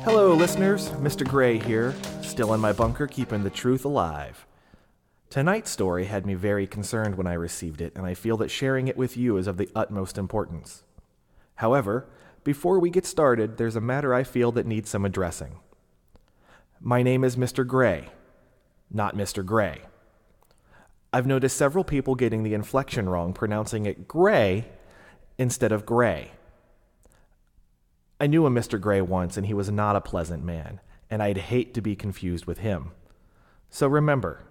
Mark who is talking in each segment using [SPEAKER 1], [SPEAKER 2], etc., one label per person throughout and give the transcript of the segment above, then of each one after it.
[SPEAKER 1] Hello, listeners. Mr. Gray here, still in my bunker keeping the truth alive. Tonight's story had me very concerned when I received it, and I feel that sharing it with you is of the utmost importance. However, before we get started, there's a matter I feel that needs some addressing. My name is Mr. Gray, not Mr. Gray. I've noticed several people getting the inflection wrong, pronouncing it gray instead of gray. I knew a Mr. Gray once, and he was not a pleasant man, and I'd hate to be confused with him. So remember,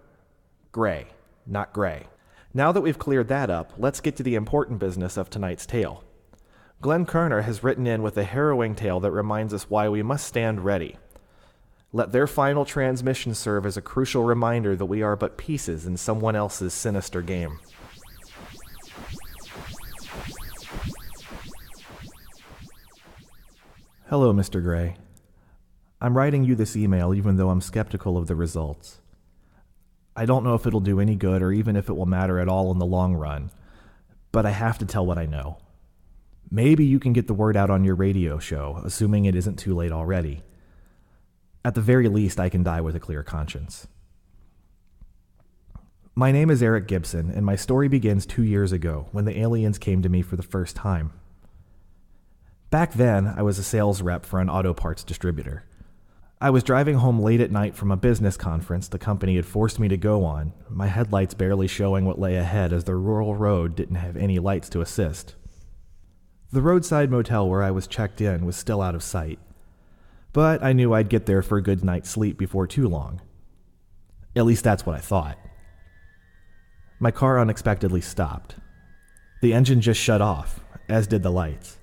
[SPEAKER 1] Gray, not Gray. Now that we've cleared that up, let's get to the important business of tonight's tale. Glenn Kerner has written in with a harrowing tale that reminds us why we must stand ready. Let their final transmission serve as a crucial reminder that we are but pieces in someone else's sinister game. Hello, Mr. Gray. I'm writing you this email even though I'm skeptical of the results. I don't know if it'll do any good or even if it will matter at all in the long run, but I have to tell what I know. Maybe you can get the word out on your radio show, assuming it isn't too late already. At the very least, I can die with a clear conscience. My name is Eric Gibson, and my story begins 2 years ago when the aliens came to me for the first time. Back then, I was a sales rep for an auto parts distributor. I was driving home late at night from a business conference the company had forced me to go on, my headlights barely showing what lay ahead as the rural road didn't have any lights to assist. The roadside motel where I was checked in was still out of sight, but I knew I'd get there for a good night's sleep before too long. At least that's what I thought. My car unexpectedly stopped. The engine just shut off, as did the lights.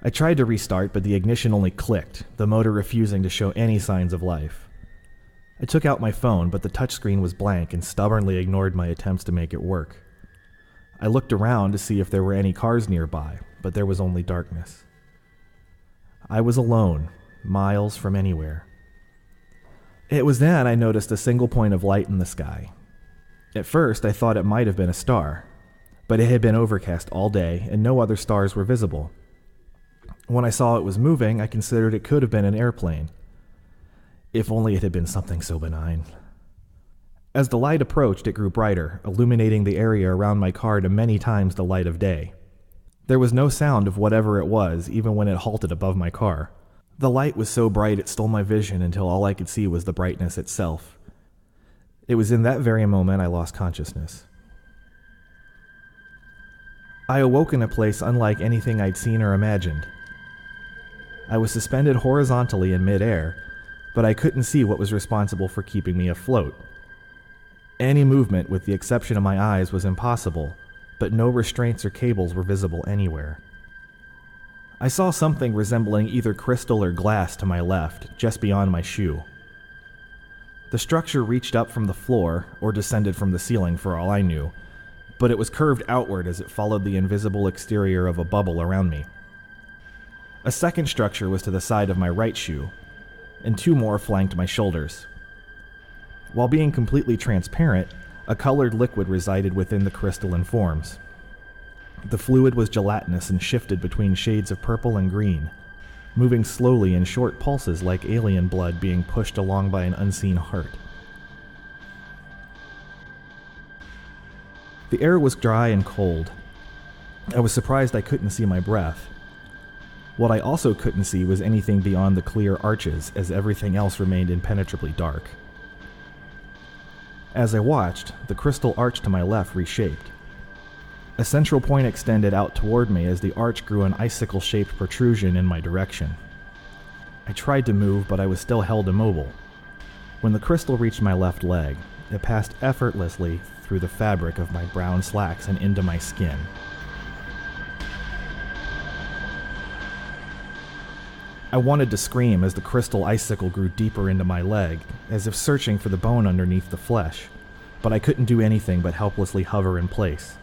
[SPEAKER 1] I tried to restart, but the ignition only clicked, the motor refusing to show any signs of life. I took out my phone, but the touchscreen was blank and stubbornly ignored my attempts to make it work. I looked around to see if there were any cars nearby, but there was only darkness. I was alone, miles from anywhere. It was then I noticed a single point of light in the sky. At first, I thought it might have been a star, but it had been overcast all day and no other stars were visible. When I saw it was moving, I considered it could have been an airplane. If only it had been something so benign. As the light approached, it grew brighter, illuminating the area around my car to many times the light of day. There was no sound of whatever it was, even when it halted above my car. The light was so bright it stole my vision until all I could see was the brightness itself. It was in that very moment I lost consciousness. I awoke in a place unlike anything I'd seen or imagined. I was suspended horizontally in midair, but I couldn't see what was responsible for keeping me afloat. Any movement, with the exception of my eyes, was impossible, but no restraints or cables were visible anywhere. I saw something resembling either crystal or glass to my left, just beyond my shoe. The structure reached up from the floor, or descended from the ceiling for all I knew, but it was curved outward as it followed the invisible exterior of a bubble around me. A second structure was to the side of my right shoe, and two more flanked my shoulders. While being completely transparent, a colored liquid resided within the crystalline forms. The fluid was gelatinous and shifted between shades of purple and green, moving slowly in short pulses like alien blood being pushed along by an unseen heart. The air was dry and cold. I was surprised I couldn't see my breath. What I also couldn't see was anything beyond the clear arches, as everything else remained impenetrably dark. As I watched, the crystal arch to my left reshaped. A central point extended out toward me as the arch grew an icicle-shaped protrusion in my direction. I tried to move, but I was still held immobile. When the crystal reached my left leg, it passed effortlessly through the fabric of my brown slacks and into my skin. I wanted to scream as the crystal icicle grew deeper into my leg, as if searching for the bone underneath the flesh, but I couldn't do anything but helplessly hover in place.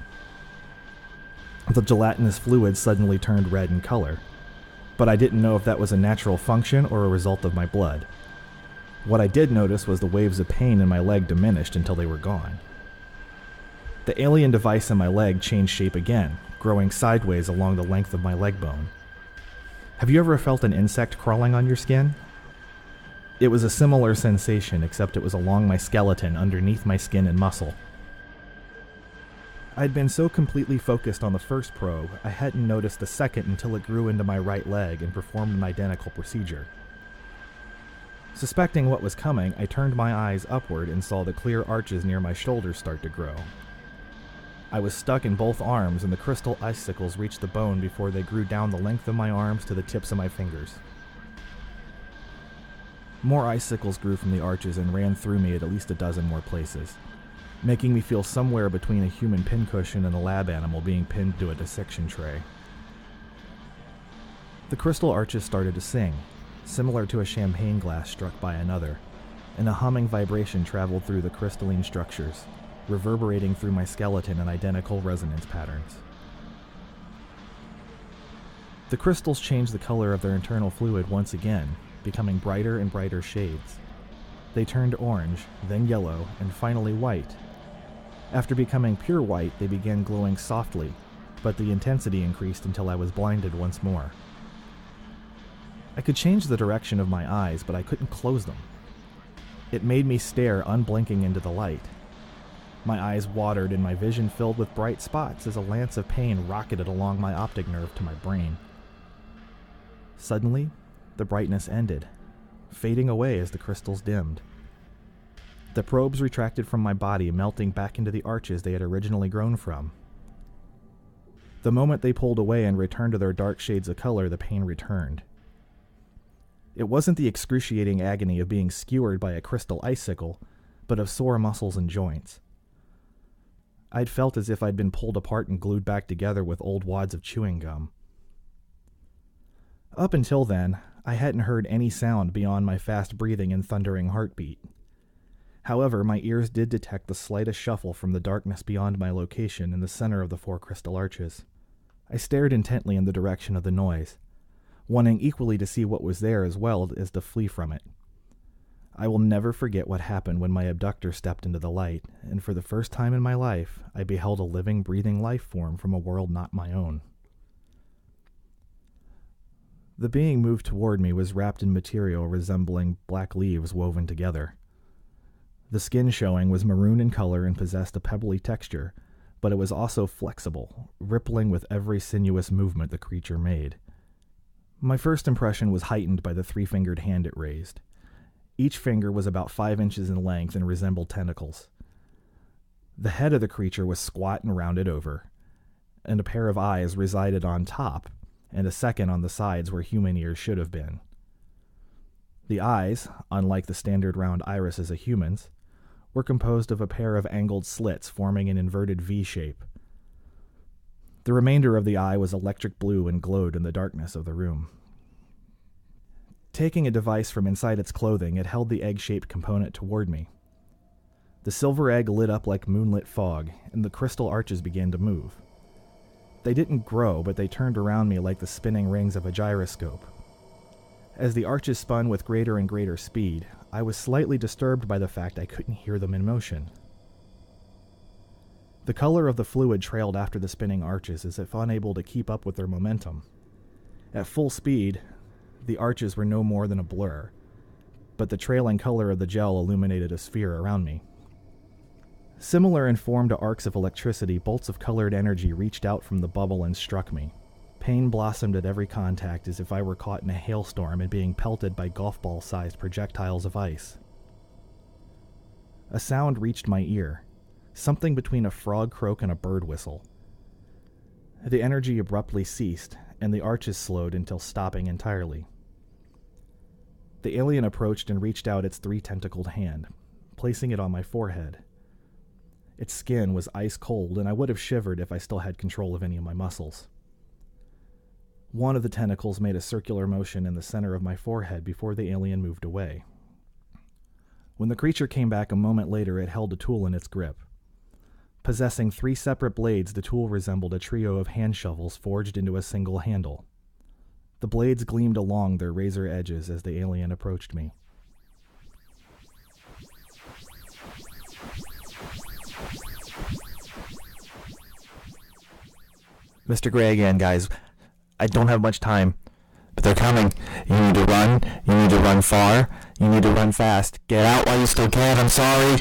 [SPEAKER 1] The gelatinous fluid suddenly turned red in color, but I didn't know if that was a natural function or a result of my blood. What I did notice was the waves of pain in my leg diminished until they were gone. The alien device in my leg changed shape again, growing sideways along the length of my leg bone. Have you ever felt an insect crawling on your skin? It was a similar sensation, except it was along my skeleton, underneath my skin and muscle. I'd been so completely focused on the first probe, I hadn't noticed the second until it grew into my right leg and performed an identical procedure. Suspecting what was coming, I turned my eyes upward and saw the clear arches near my shoulders start to grow. I was stuck in both arms, and the crystal icicles reached the bone before they grew down the length of my arms to the tips of my fingers. More icicles grew from the arches and ran through me at least a dozen more places, making me feel somewhere between a human pincushion and a lab animal being pinned to a dissection tray. The crystal arches started to sing, similar to a champagne glass struck by another, and a humming vibration traveled through the crystalline structures, reverberating through my skeleton in identical resonance patterns. The crystals changed the color of their internal fluid once again, becoming brighter and brighter shades. They turned orange, then yellow, and finally white. After becoming pure white, they began glowing softly, but the intensity increased until I was blinded once more. I could change the direction of my eyes, but I couldn't close them. It made me stare unblinking into the light. My eyes watered and my vision filled with bright spots as a lance of pain rocketed along my optic nerve to my brain. Suddenly, the brightness ended, fading away as the crystals dimmed. The probes retracted from my body, melting back into the arches they had originally grown from. The moment they pulled away and returned to their dark shades of color, the pain returned. It wasn't the excruciating agony of being skewered by a crystal icicle, but of sore muscles and joints. I'd felt as if I'd been pulled apart and glued back together with old wads of chewing gum. Up until then, I hadn't heard any sound beyond my fast breathing and thundering heartbeat. However, my ears did detect the slightest shuffle from the darkness beyond my location in the center of the 4 crystal arches. I stared intently in the direction of the noise, wanting equally to see what was there as well as to flee from it. I will never forget what happened when my abductor stepped into the light, and for the first time in my life, I beheld a living, breathing life form from a world not my own. The being moved toward me was wrapped in material resembling black leaves woven together. The skin showing was maroon in color and possessed a pebbly texture, but it was also flexible, rippling with every sinuous movement the creature made. My first impression was heightened by the 3-fingered hand it raised. Each finger was about 5 inches in length and resembled tentacles. The head of the creature was squat and rounded over, and a pair of eyes resided on top, and a second on the sides where human ears should have been. The eyes, unlike the standard round irises of humans, were composed of a pair of angled slits forming an inverted V shape. The remainder of the eye was electric blue and glowed in the darkness of the room. Taking a device from inside its clothing, it held the egg-shaped component toward me. The silver egg lit up like moonlit fog, and the crystal arches began to move. They didn't grow, but they turned around me like the spinning rings of a gyroscope. As the arches spun with greater and greater speed, I was slightly disturbed by the fact I couldn't hear them in motion. The color of the fluid trailed after the spinning arches as if unable to keep up with their momentum. At full speed, the arches were no more than a blur, but the trailing color of the gel illuminated a sphere around me. Similar in form to arcs of electricity, bolts of colored energy reached out from the bubble and struck me. Pain blossomed at every contact as if I were caught in a hailstorm and being pelted by golf ball-sized projectiles of ice. A sound reached my ear, something between a frog croak and a bird whistle. The energy abruptly ceased, and the arches slowed until stopping entirely. The alien approached and reached out its 3-tentacled hand, placing it on my forehead. Its skin was ice cold, and I would have shivered if I still had control of any of my muscles. One of the tentacles made a circular motion in the center of my forehead before the alien moved away. When the creature came back a moment later, it held a tool in its grip. Possessing 3 separate blades, the tool resembled a trio of hand shovels forged into a single handle. The blades gleamed along their razor edges as the alien approached me. Mr. Gray again, guys. I don't have much time.
[SPEAKER 2] But they're coming. You need to run. You need to run far. You need to run fast. Get out while you still can. I'm sorry.